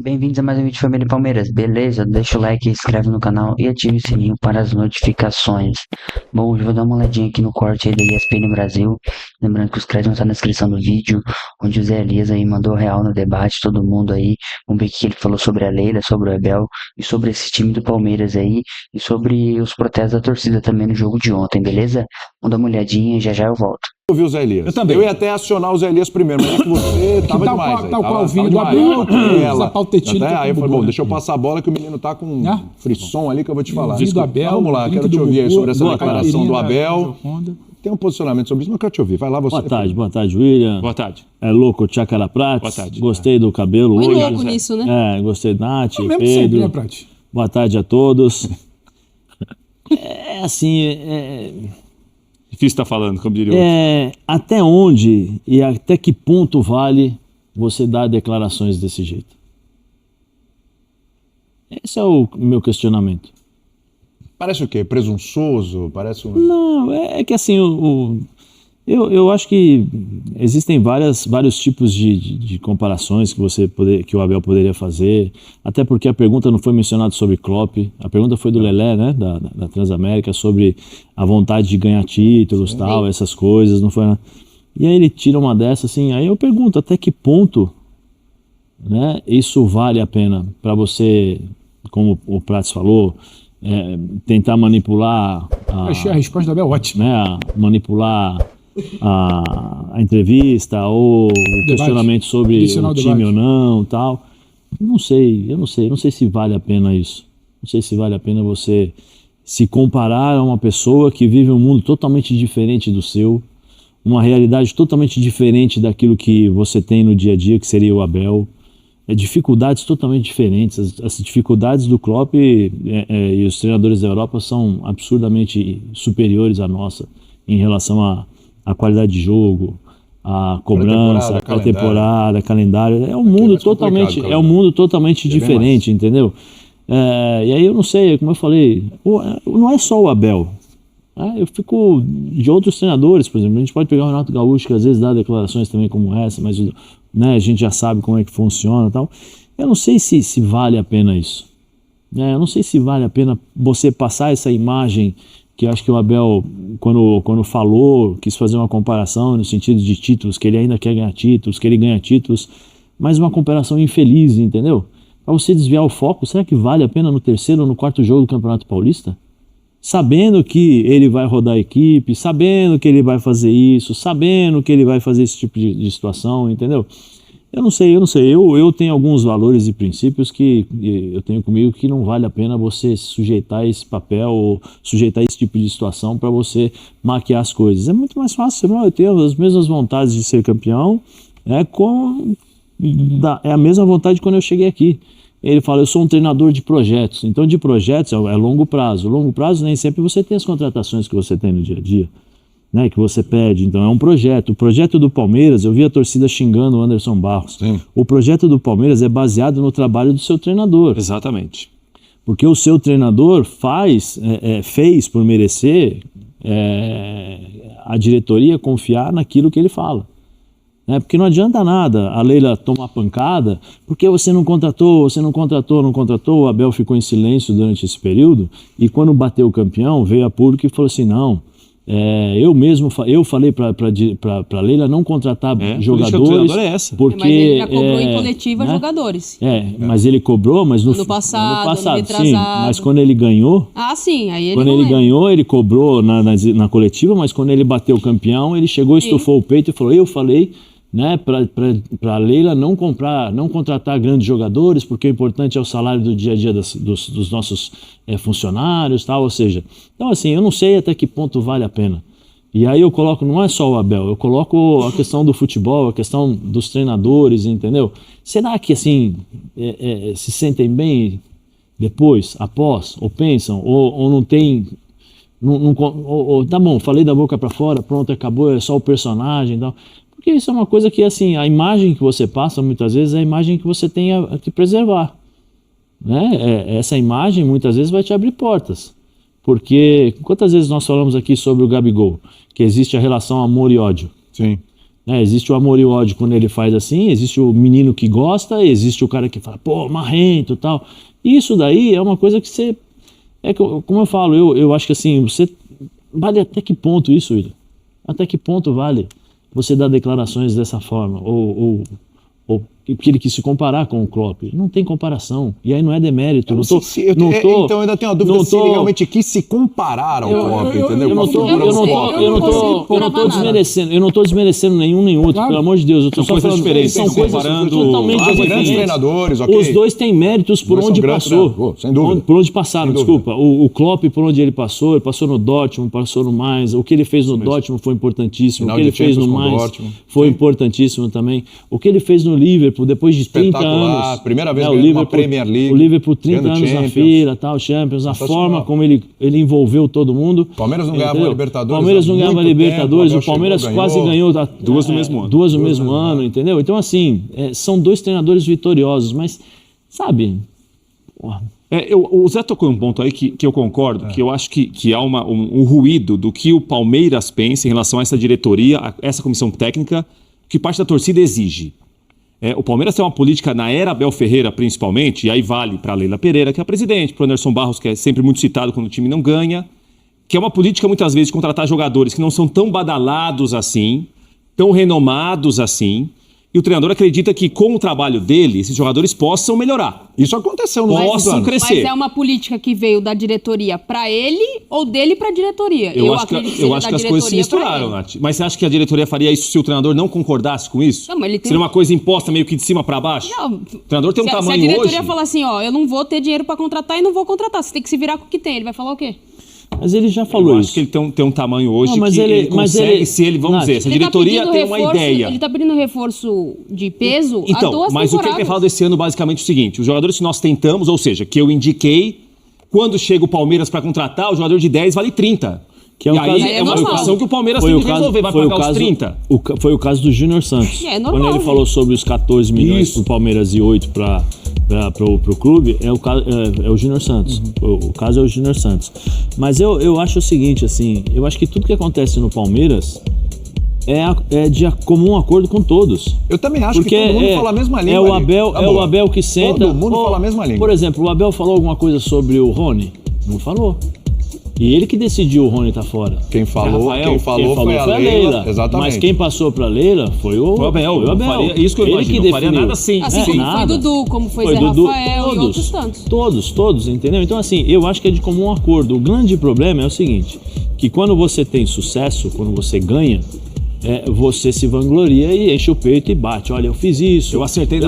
Bem-vindos a mais um vídeo de Família Palmeiras, beleza? Deixa o like, inscreve no canal e ative o sininho para as notificações. Bom, hoje eu vou dar uma olhadinha aqui no corte aí da ESPN Brasil. Lembrando que os créditos vão estar na descrição do vídeo, onde o Zé Elias aí mandou real no debate, todo mundo aí. Vamos ver o que ele falou sobre a Leila, sobre o Abel e sobre esse time do Palmeiras aí. E sobre os protestos da torcida também no jogo de ontem, beleza? Vamos dar uma olhadinha e já já eu volto. Eu vi o Zé Elias. Eu também. Eu ia até acionar o Zé Elias primeiro, mas é que você tava tal demais. qual- aí. tal qual Tava o vinho do demais. Abel, Ela. Zapau Tetino, Até tá aí eu com falei, bubu, bom, né? deixa eu passar a bola que o menino tá com Ah. frisson ali que eu vou te falar. O vinho do Abel, Vamos lá, o quero drink te do ouvir aí Bubu, sobre essa boa declaração do caipirinha da Abel. Honda. Tem um posicionamento sobre isso, mas eu quero te ouvir. Vai lá você. Boa tarde, William. Boa tarde. É louco, Tchacara Prats. Boa tarde. Gostei do cabelo Foi hoje. louco nisso, né? Gostei da Nath, É mesmo sempre, Pedro. né, Prati? Boa tarde a todos. É assim, Difícil estar falando, como diria o outro. até onde e até que ponto vale você dar declarações desse jeito? Esse é o meu questionamento. Parece o quê? Presunçoso? Parece um... Não, é que assim, eu acho que existem vários tipos de comparações que o Abel poderia fazer, até porque a pergunta não foi mencionada sobre Klopp, a pergunta foi do Lelé, né, da Transamérica, sobre a vontade de ganhar títulos, tal, essas coisas, não foi... E aí ele tira uma dessas, assim, aí eu pergunto até que ponto, né, isso vale a pena para você, como o Prats falou, tentar manipular Achei a resposta do Abel ótima. né, manipular a entrevista ou o questionamento sobre Direcionar o o time debate. ou não, tal. Eu não sei se vale a pena isso. Não sei se vale a pena você se comparar a uma pessoa que vive um mundo totalmente diferente do seu, uma realidade totalmente diferente daquilo que você tem no dia a dia, que seria o Abel. Dificuldades totalmente diferentes. As dificuldades do Klopp e os treinadores da Europa são absurdamente superiores à nossa em relação à qualidade de jogo, à cobrança, à pré-temporada, calendário. É um mundo totalmente diferente, entendeu? E aí eu não sei, como eu falei, não é só o Abel. Eu fico de outros treinadores, por exemplo, a gente pode pegar o Renato Gaúcho, que às vezes dá declarações também como essa, mas né, a gente já sabe como é que funciona e tal. Eu não sei se vale a pena isso. Eu não sei se vale a pena você passar essa imagem que eu acho que o Abel, quando falou, quis fazer uma comparação no sentido de títulos, que ele ainda quer ganhar títulos, que ele ganha títulos, mas uma comparação infeliz, entendeu? Para você desviar o foco, será que vale a pena no terceiro ou no quarto jogo do Campeonato Paulista? Sabendo que ele vai rodar a equipe, sabendo que ele vai fazer isso, sabendo que ele vai fazer esse tipo de situação, entendeu? Eu não sei. Eu tenho alguns valores e princípios que eu tenho comigo que não vale a pena você sujeitar esse papel ou sujeitar esse tipo de situação para você maquiar as coisas. É muito mais fácil, não? Eu tenho as mesmas vontades de ser campeão, é a mesma vontade quando eu cheguei aqui. Ele fala, eu sou um treinador de projetos. Então, de projetos é longo prazo. Longo prazo nem sempre você tem as contratações que você tem no dia a dia, né, que você pede. Então, é um projeto. O projeto do Palmeiras, eu vi a torcida xingando o Anderson Barros. Sim. O projeto do Palmeiras é baseado no trabalho do seu treinador. Exatamente. Porque o seu treinador fez por merecer a diretoria confiar naquilo que ele fala. Porque não adianta nada a Leila tomar pancada, porque você não contratou, o Abel ficou em silêncio durante esse período, e quando bateu o campeão, veio a público e falou assim, não, eu falei para Leila não contratar jogadores, é essa. porque... Mas ele já cobrou em coletiva jogadores. Mas ele cobrou, mas no Ano passado, ano retrasado. sim, mas quando ele ganhou... Sim, aí ele Quando não ele é. ganhou, ele cobrou na coletiva, mas quando ele bateu o campeão, ele chegou, estufou o peito e falou, eu falei, né, para Leila não contratar grandes jogadores, porque o importante é o salário do dia a dia dos nossos funcionários, tal, ou seja, então assim, eu não sei até que ponto vale a pena. E aí eu coloco, não é só o Abel, eu coloco a questão do futebol, a questão dos treinadores, entendeu? Será que assim, se sentem bem depois, após, ou pensam, ou não tem... tá bom, falei da boca para fora, pronto, acabou, é só o personagem e tal. Porque isso é uma coisa que, assim, a imagem que você passa, muitas vezes, é a imagem que você tem a que preservar. Né? Essa imagem, muitas vezes, vai te abrir portas. Porque, quantas vezes nós falamos aqui sobre o Gabigol, que existe a relação amor e ódio? Sim. Né? Existe o amor e o ódio quando ele faz assim, existe o menino que gosta, existe o cara que fala, pô, marrento e tal. Isso daí é uma coisa que você... como eu falo, eu acho que assim, você... Vale até que ponto isso, William? Até que ponto vale você dar declarações dessa forma? Ou porque ele quis se comparar com o Klopp. Não tem comparação. E aí não é demérito. Então eu ainda tenho a dúvida se ele realmente quis se comparar ao Klopp, entendeu? Eu não tô desmerecendo. Eu não tô desmerecendo nenhum nem outro, pelo amor de Deus. Eu tô são coisas diferentes. São coisas totalmente diferentes. Grandes treinadores, ok. Os dois têm méritos por onde passou. Sem dúvida. Por onde passaram, desculpa. O Klopp, por onde ele passou no Dortmund, passou no Mainz. O que ele fez no Dortmund foi importantíssimo. O que ele fez no Mainz foi importantíssimo também. O que ele fez no Liverpool, depois de 30 anos. Primeira vez ganhando uma Premier League. O Liverpool, 30 anos na feira, tal, Champions, a forma como ele envolveu todo mundo. O Palmeiras não ganhava Libertadores. O Palmeiras não ganhava Libertadores, o Palmeiras quase ganhou duas no mesmo ano. Duas no mesmo ano, entendeu? Então, assim, são dois treinadores vitoriosos, mas, sabe... O Zé tocou um ponto aí que eu concordo, que eu acho que há um ruído do que o Palmeiras pensa em relação a essa diretoria, a essa comissão técnica, que parte da torcida exige. O Palmeiras tem uma política na era Abel Ferreira, principalmente, e aí vale para a Leila Pereira, que é a presidente, para o Anderson Barros, que é sempre muito citado quando o time não ganha, que é uma política, muitas vezes, de contratar jogadores que não são tão badalados assim, tão renomados assim, e o treinador acredita que, com o trabalho dele, esses jogadores possam melhorar. Isso aconteceu nos últimos possam anos. crescer. Mas é uma política que veio da diretoria para ele ou dele para a diretoria? Eu acho que as coisas se misturaram, Nath. Mas você acha que a diretoria faria isso se o treinador não concordasse com isso? Não, mas ele tem... Seria uma coisa imposta meio que de cima para baixo? Não. O treinador tem um tamanho hoje... Se a diretoria falar assim, eu não vou ter dinheiro para contratar e não vou contratar, você tem que se virar com o que tem, ele vai falar o quê? Mas ele já falou isso. Eu acho que ele tem um tamanho hoje não, que ele consegue, se ele, vamos dizer, se a diretoria tem uma ideia... Ele tá pedindo reforço de peso há 2 temporadas. Mas o que ele tem falado esse ano, basicamente, é o seguinte, os jogadores que nós tentamos, ou seja, que eu indiquei, quando chega o Palmeiras para contratar, o jogador de 10 vale 30. Que é e aí é uma situação que o Palmeiras tem que resolver, vai pagar os 30. Foi o caso do Júnior Santos. Normal, quando ele falou sobre os 14 milhões para o Palmeiras e 8 para o clube, é o Júnior Santos. O caso é o Júnior Santos. Mas eu acho o seguinte, assim, eu acho que tudo que acontece no Palmeiras é de comum acordo com todos. Eu também acho que todo mundo fala a mesma língua. É o Abel que senta... Todo mundo fala a mesma língua. Por exemplo, o Abel falou alguma coisa sobre o Rony? Não falou. E ele que decidiu o Rony estar fora. Quem falou foi a Leila. Exatamente. Mas quem passou para a Leila foi o Abel. Isso que eu imagino. Não faria nada assim. Assim como foi Dudu, como foi Zé Rafael e outros tantos. Todos, entendeu? Então, assim, eu acho que é de comum acordo. O grande problema é o seguinte, que quando você tem sucesso, quando você ganha, você se vangloria e enche o peito e bate. Olha, eu fiz isso. Eu acertei,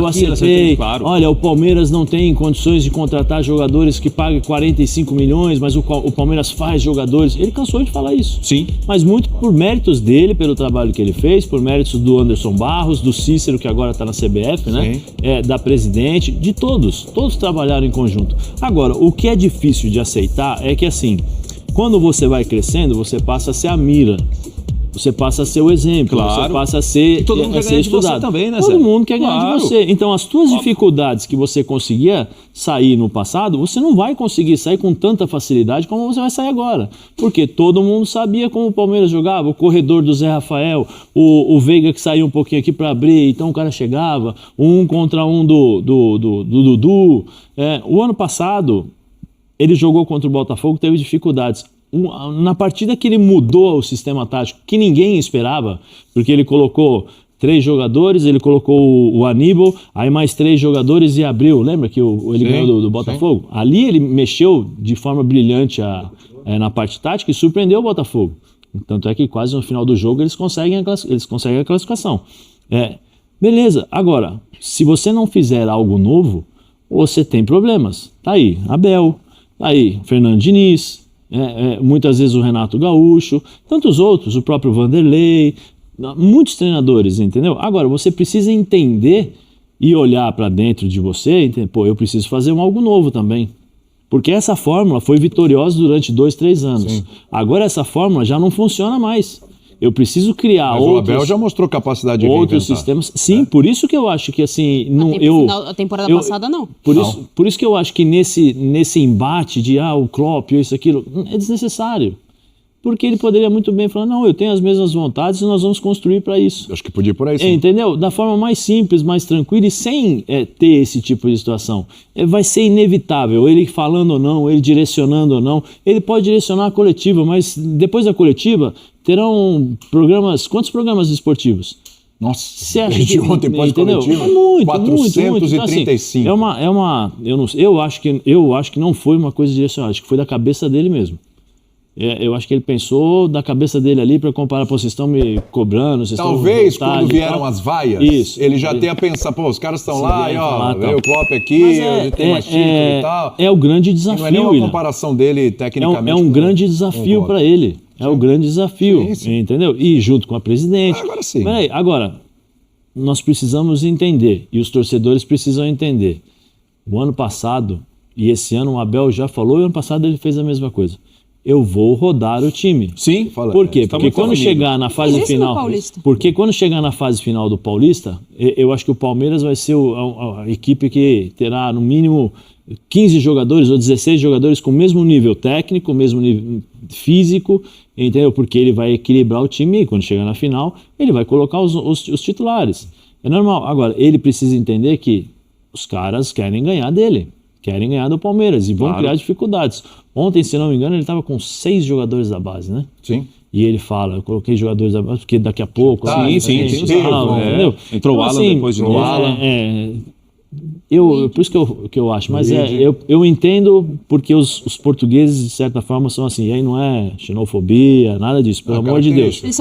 claro. Olha, o Palmeiras não tem condições de contratar jogadores que paguem 45 milhões, mas o Palmeiras faz jogadores. Ele cansou de falar isso. Sim. Mas muito por méritos dele, pelo trabalho que ele fez, por méritos do Anderson Barros, do Cícero, que agora está na CBF, né? Da presidente, de todos. Todos trabalharam em conjunto. Agora, o que é difícil de aceitar é que, assim, quando você vai crescendo, você passa a ser a mira. Você passa a ser o exemplo, você passa a ser, e todo mundo quer ganhar de você também, né, Zé? Todo mundo quer ganhar de você. Então, as tuas dificuldades que você conseguia sair no passado, você não vai conseguir sair com tanta facilidade como você vai sair agora. Porque todo mundo sabia como o Palmeiras jogava, o corredor do Zé Rafael, o Veiga que saiu um pouquinho aqui para abrir, então o cara chegava, 1 contra 1 do Dudu. O ano passado, ele jogou contra o Botafogo, teve dificuldades. Na partida que ele mudou o sistema tático, que ninguém esperava, porque ele colocou 3 jogadores, ele colocou o Aníbal, aí mais 3 jogadores e abriu. Lembra que ele ganhou do Botafogo? Sim. Ali ele mexeu de forma brilhante na parte tática e surpreendeu o Botafogo. Tanto é que quase no final do jogo eles conseguem a classificação. Beleza, agora, se você não fizer algo novo, você tem problemas. Tá aí Abel, tá aí Fernando Diniz, muitas vezes o Renato Gaúcho, tantos outros, o próprio Vanderlei, muitos treinadores, entendeu? Agora, você precisa entender e olhar para dentro de você e entender, eu preciso fazer algo novo também. Porque essa fórmula foi vitoriosa durante 2, 3 anos. Sim. Agora essa fórmula já não funciona mais. Eu preciso criar outros... Mas o Abel já mostrou capacidade de outros sistemas. Sim, por isso que eu acho que assim... A temporada passada não. Por isso que eu acho que nesse embate de o Klopp, isso, aquilo, é desnecessário. porque ele poderia muito bem falar, não, eu tenho as mesmas vontades e nós vamos construir para isso. Acho que podia ir por aí, sim. Entendeu? Da forma mais simples, mais tranquila e sem ter esse tipo de situação. Vai ser inevitável, ele falando ou não, ele direcionando ou não. Ele pode direcionar a coletiva, mas depois da coletiva terão programas, quantos programas esportivos? Nossa, Você acha desde ontem pós-coletiva, É muito, 435. Então, assim, eu acho que não foi uma coisa direcionada, acho que foi da cabeça dele mesmo. Eu acho que ele pensou da cabeça dele ali para comparar, pô, vocês estão me cobrando, vocês talvez estão quando vieram as vaias, ele já tenha pensado, pô, os caras estão lá e ó, veio o Klopp aqui, a gente tem mais título e tal. É o grande desafio. Não é nem uma comparação dele tecnicamente. É um grande desafio para ele. É o grande desafio, sim. Entendeu? E junto com a presidente. Agora sim. Peraí, agora, nós precisamos entender, e os torcedores precisam entender. O ano passado, e esse ano o Abel já falou, e o ano passado ele fez a mesma coisa. Eu vou rodar o time. Sim. Por quê? Porque quando chegar na fase final, na fase final do Paulista, eu acho que o Palmeiras vai ser a equipe que terá no mínimo 15 jogadores ou 16 jogadores com o mesmo nível técnico, o mesmo nível físico, entendeu? Porque ele vai equilibrar o time e quando chegar na final, ele vai colocar os titulares. É normal. Agora, ele precisa entender que os caras querem ganhar dele. Querem ganhar do Palmeiras e vão criar dificuldades. Ontem, se não me engano, ele estava com 6 jogadores da base, né? Sim. E ele fala, eu coloquei jogadores da base porque daqui a pouco... Sim. Entendeu? Entrou o Alan assim, depois de novo. Por isso que eu acho, mas eu entendo porque os portugueses, de certa forma, são assim, e aí não é xenofobia, nada disso, pelo amor de Deus. Eles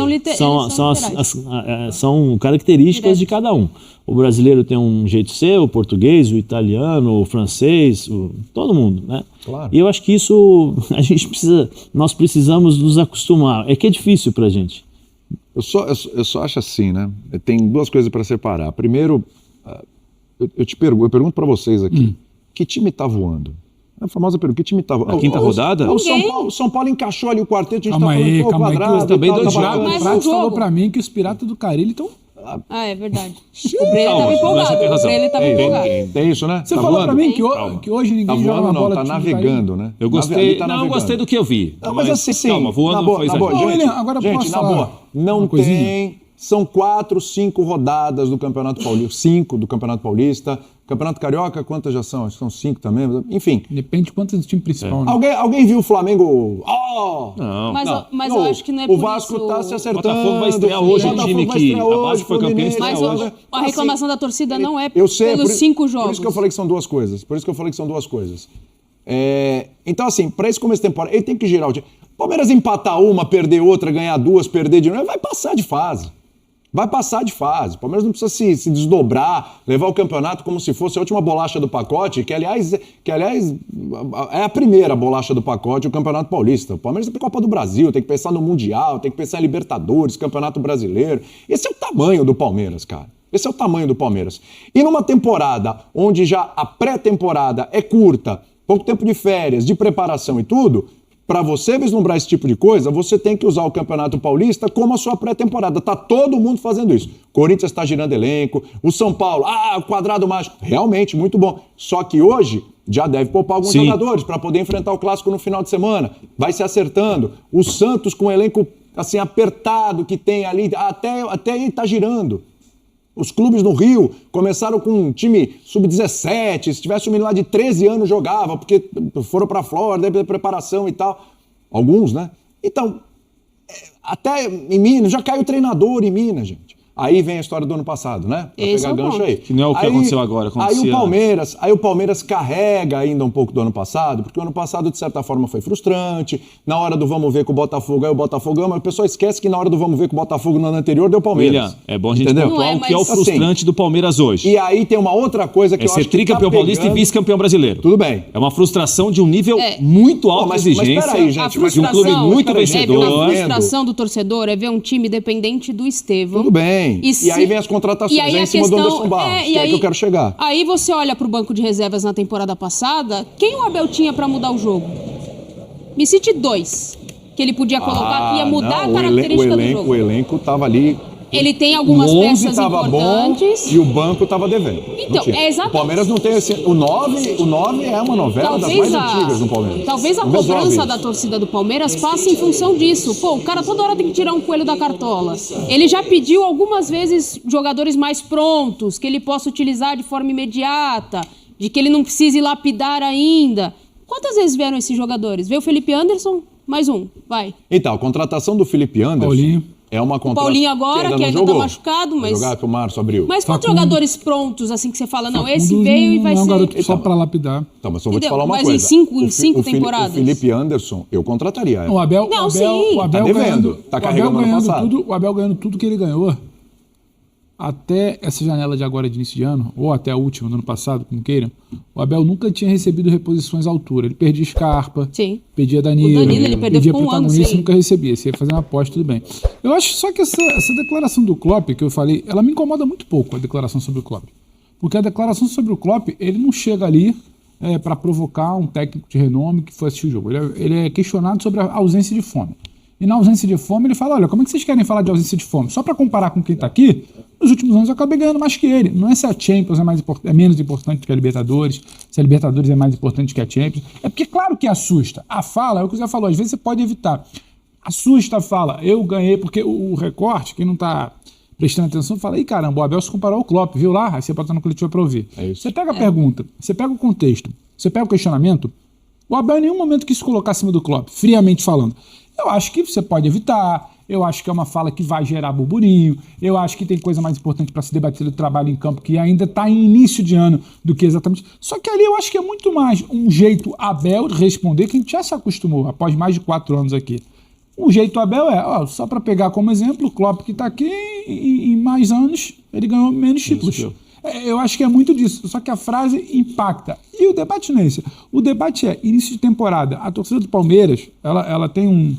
são características de cada um. O brasileiro tem um jeito de ser, o português, o italiano, o francês, todo mundo, né? Claro. E eu acho que isso nós precisamos nos acostumar. É que é difícil pra gente. Eu só acho assim, né? Tem duas coisas para separar. Primeiro, eu pergunto para vocês aqui, que time tá voando? A famosa pergunta, que time tá voando? A quinta rodada? O São Paulo encaixou ali o quarteto, a gente Calma aí, tá falando Quadrado. Também dois O jogos. Prato falou pra mim que os piratas do Carilli estão... Ah, é verdade. O Breno tava empolgado. Tem isso, né? Você tá falou voando? pra mim que hoje ninguém Tá joga voando uma bola não, tá do time do navegando, né? Eu gostei, Navegando. eu gostei do que eu vi. Não, mas assim, calma, voando na boa, foi na boa. exagero. Gente, Agora eu posso na falar boa, não uma coisinha? tem... São 4, 5 rodadas do Campeonato Paulista. 5 do Campeonato Paulista. Campeonato Carioca, quantas já são? Acho que são 5 também. Enfim. Depende de quantos do time principal. Né? Alguém viu o Flamengo? Não. Mas eu acho que não é por isso. O Vasco tá se O acertando. Botafogo vai estrear hoje, um time que a base foi campeão estreia Mas hoje. a reclamação da torcida não é Eu sei, pelos 5 jogos. Por isso que eu falei que são duas coisas. Então, assim, para esse começo de temporada, ele tem que girar o time. Palmeiras empatar uma, perder outra, ganhar duas, perder de novo, vai passar de fase. Vai passar de fase. O Palmeiras não precisa se desdobrar, levar o campeonato como se fosse a última bolacha do pacote, que aliás é a primeira bolacha do pacote, o Campeonato Paulista. O Palmeiras tem Copa do Brasil, tem que pensar no Mundial, tem que pensar em Libertadores, Campeonato Brasileiro. Esse é o tamanho do Palmeiras, cara. Esse é o tamanho do Palmeiras. E numa temporada onde já a pré-temporada é curta, pouco tempo de férias, de preparação e tudo, para você vislumbrar esse tipo de coisa, você tem que usar o Campeonato Paulista como a sua pré-temporada. Tá todo mundo fazendo isso. Corinthians está girando elenco, o São Paulo, o quadrado mágico, realmente muito bom. Só que hoje já deve poupar alguns jogadores para poder enfrentar o Clássico no final de semana. Vai se acertando. O Santos com o elenco assim apertado que tem ali, até ele tá girando. Os clubes no Rio começaram com um time sub-17, se tivesse um menino lá de 13 anos jogava, porque foram para a Flórida, de preparação e tal. Alguns, né? Então, até em Minas, já caiu treinador em Minas, gente. Aí vem a história do ano passado, né? Pra Esse pegar é o gancho ponto. aí. Que não é o que aconteceu agora, acontecia Aí o Palmeiras carrega ainda um pouco do ano passado, porque o ano passado, de certa forma, foi frustrante. Na hora do vamos ver com o Botafogo, aí o Botafogo ama. O pessoal esquece que na hora do vamos ver com o Botafogo no ano anterior, deu Palmeiras. William, é bom a gente entendeu? pontuar o que é o frustrante do Palmeiras hoje. E aí tem uma outra coisa que eu acho que ser tricampeão paulista e vice-campeão brasileiro. Tudo bem. É uma frustração de um nível muito alto de exigência. Mas peraí, gente. De um clube muito vencedor. A frustração do torcedor é ver um time dependente do Estevão. Tudo bem. E aí vem as contratações aí em cima do Anderson Barros, que é que eu quero chegar. Aí você olha pro banco de reservas na temporada passada, quem o Abel tinha pra mudar o jogo? Me cite 2 que ele podia colocar que ia mudar a característica do jogo. O elenco tava ali Ele tem algumas o 11 peças estava bom importantes. e o banco estava devendo. Então, é exatamente. O Palmeiras não tem esse... O 9 é uma novela das mais antigas no Palmeiras. Talvez a Não resolve cobrança isso. da torcida do Palmeiras passe em função disso. Pô, o cara toda hora tem que tirar um coelho da cartola. Ele já pediu algumas vezes jogadores mais prontos, que ele possa utilizar de forma imediata, de que ele não precise lapidar ainda. Quantas vezes vieram esses jogadores? Veio o Felipe Anderson, mais um, vai. Então, a contratação do Felipe Anderson Paulinho. é uma O contratação... Paulinho agora, que ainda tá machucado, mas... Vai jogar pro Março, abril. Mas quantos Facundo. jogadores prontos, assim, que você fala, não, esse Facundo veio e vai não é um ser... garoto só pra lapidar. Então, mas só vou te Entendeu? falar uma Mas coisa. em cinco temporadas? O Felipe Anderson, eu contrataria. O Abel, Não, o Abel, sim. o Abel Tá devendo, ganhando, tá o Abel carregando ano ganhando passado. tudo, o Abel ganhando tudo que ele ganhou até essa janela de agora de início de ano, ou até a última do ano passado, como queiram. O Abel nunca tinha recebido reposições à altura. Ele perdia Scarpa, Sim. perdia Danilo, O Danilo, ele perdeu perdia por um ano, protagonista e sim. nunca recebia. Você ia fazer uma aposta, tudo bem. Eu acho só que essa declaração do Klopp, que eu falei, ela me incomoda muito pouco, a declaração sobre o Klopp. Porque a declaração sobre o Klopp, ele não chega ali para provocar um técnico de renome que foi assistir o jogo. Ele é questionado sobre a ausência de fome. E na ausência de fome, ele fala, olha, como é que vocês querem falar de ausência de fome? Só para comparar com quem está aqui, nos últimos anos eu acabei ganhando mais que ele. Não é se a Champions é menos importante que a Libertadores, se a Libertadores é mais importante que a Champions. É porque, claro que assusta. A fala, é o que você falou, às vezes você pode evitar. Assusta a fala, eu ganhei, porque o recorte, quem não está prestando atenção, fala, ih, caramba, o Abel se comparou ao Klopp, viu lá? Aí você pode estar no coletivo para ouvir. É isso. Você pega a pergunta, você pega o contexto, você pega o questionamento, o Abel em nenhum momento quis se colocar acima do Klopp, friamente falando. Eu acho que você pode evitar, eu acho que é uma fala que vai gerar burburinho, eu acho que tem coisa mais importante para se debater do trabalho em campo, que ainda está em início de ano, do que exatamente... Só que ali eu acho que é muito mais um jeito Abel de responder, que a gente já se acostumou, após mais de 4 anos aqui. O jeito Abel só para pegar como exemplo, o Klopp que está aqui, em mais anos, ele ganhou menos títulos. Eu acho que é muito disso, só que a frase impacta. E o debate não é esse. O debate é, início de temporada, a torcida do Palmeiras, ela tem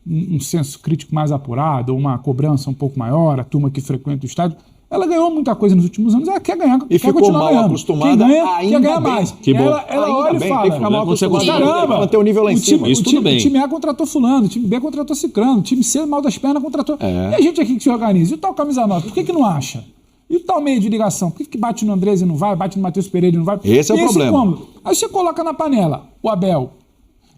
um senso crítico mais apurado, uma cobrança um pouco maior, a turma que frequenta o estádio, ela ganhou muita coisa nos últimos anos, ela quer ganhar, E quer ficou continuar mal ganhando. acostumada, Quem ganha, ainda quer ganhar bem. mais. Que bom. Ela Ainda olha bem, e tem fala, que ficar mal Você acostumado. caramba, Manter o nível lá em cima. Isso tudo bem. O time A contratou fulano, o time B contratou ciclano, o time C, mal das pernas, contratou... E a gente aqui que se organiza, e o tal camisa 9, por que não acha? E o tal meio de ligação, por que bate no Andrés e não vai, bate no Matheus Pereira e não vai? Esse é o problema. Incômodo. Aí você coloca na panela o Abel,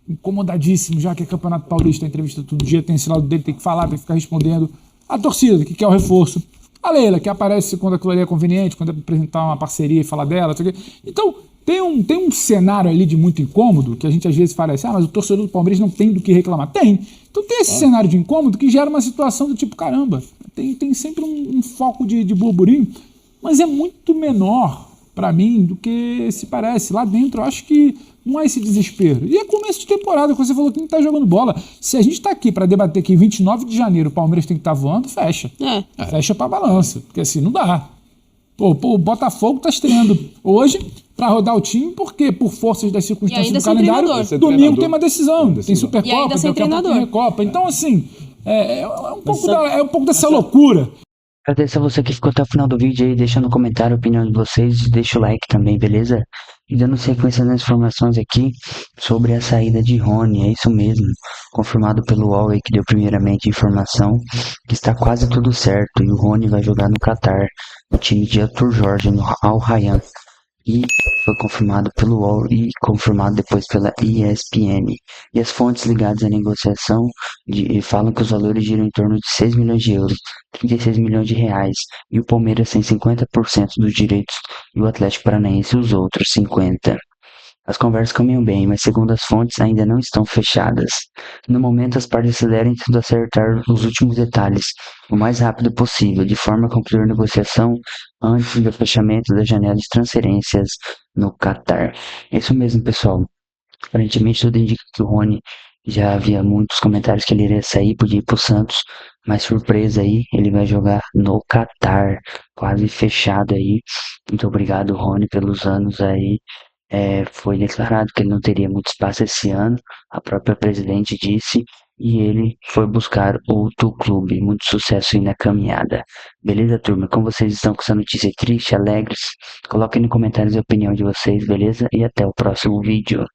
incomodadíssimo, já que é Campeonato Paulista, a entrevista todo dia, tem esse lado dele, tem que falar, tem que ficar respondendo. A torcida, que quer o reforço. A Leila, que aparece quando aquilo ali é conveniente, quando é apresentar uma parceria e falar dela. Não sei o quê. Então, tem um cenário ali de muito incômodo, que a gente às vezes fala assim, mas o torcedor do Palmeiras não tem do que reclamar. Tem. Então tem esse cenário de incômodo que gera uma situação do tipo, caramba, tem sempre um foco de burburinho, mas é muito menor para mim do que se parece. Lá dentro eu acho que não há esse desespero. E é começo de temporada, como você falou que não tá jogando bola. Se a gente tá aqui para debater que em 29 de janeiro o Palmeiras tem que estar voando, fecha. Fecha pra balança, porque assim não dá. Pô, o Botafogo tá estreando hoje para rodar o time, porque por forças das circunstâncias do calendário, domingo tem uma decisão. Tem Supercopa, sem treinador. Tem Recopa. Então, assim, é um pouco dessa loucura. Agradeço a você que ficou até o final do vídeo aí, deixa no comentário a opinião de vocês e deixa o like também, beleza? E dando sequência nas informações aqui sobre a saída de Rony, é isso mesmo, confirmado pelo UOL aí que deu primeiramente informação que está quase tudo certo e o Rony vai jogar no Qatar, no time de Arthur Jorge, no Al Rayyan. E foi confirmado pelo UOL e confirmado depois pela ESPN. E as fontes ligadas à negociação falam que os valores giram em torno de 6 milhões de euros, 36 milhões de reais, e o Palmeiras tem 50% dos direitos e o Atlético Paranaense os outros 50%. As conversas caminham bem, mas segundo as fontes ainda não estão fechadas. No momento as partes aceleram tentando acertar os últimos detalhes o mais rápido possível, de forma a concluir a negociação antes do fechamento da janela de transferências no Qatar. É isso mesmo, pessoal. Aparentemente tudo indica que o Rony já havia muitos comentários que ele iria sair, podia ir pro Santos, mas surpresa aí, ele vai jogar no Qatar, quase fechado aí. Muito obrigado, Rony, pelos anos aí. Foi declarado que ele não teria muito espaço esse ano, a própria presidente disse, e ele foi buscar outro clube. Muito sucesso aí na caminhada. Beleza, turma? Como vocês estão com essa notícia triste, alegres? Coloquem nos comentários a opinião de vocês, beleza? E até o próximo vídeo.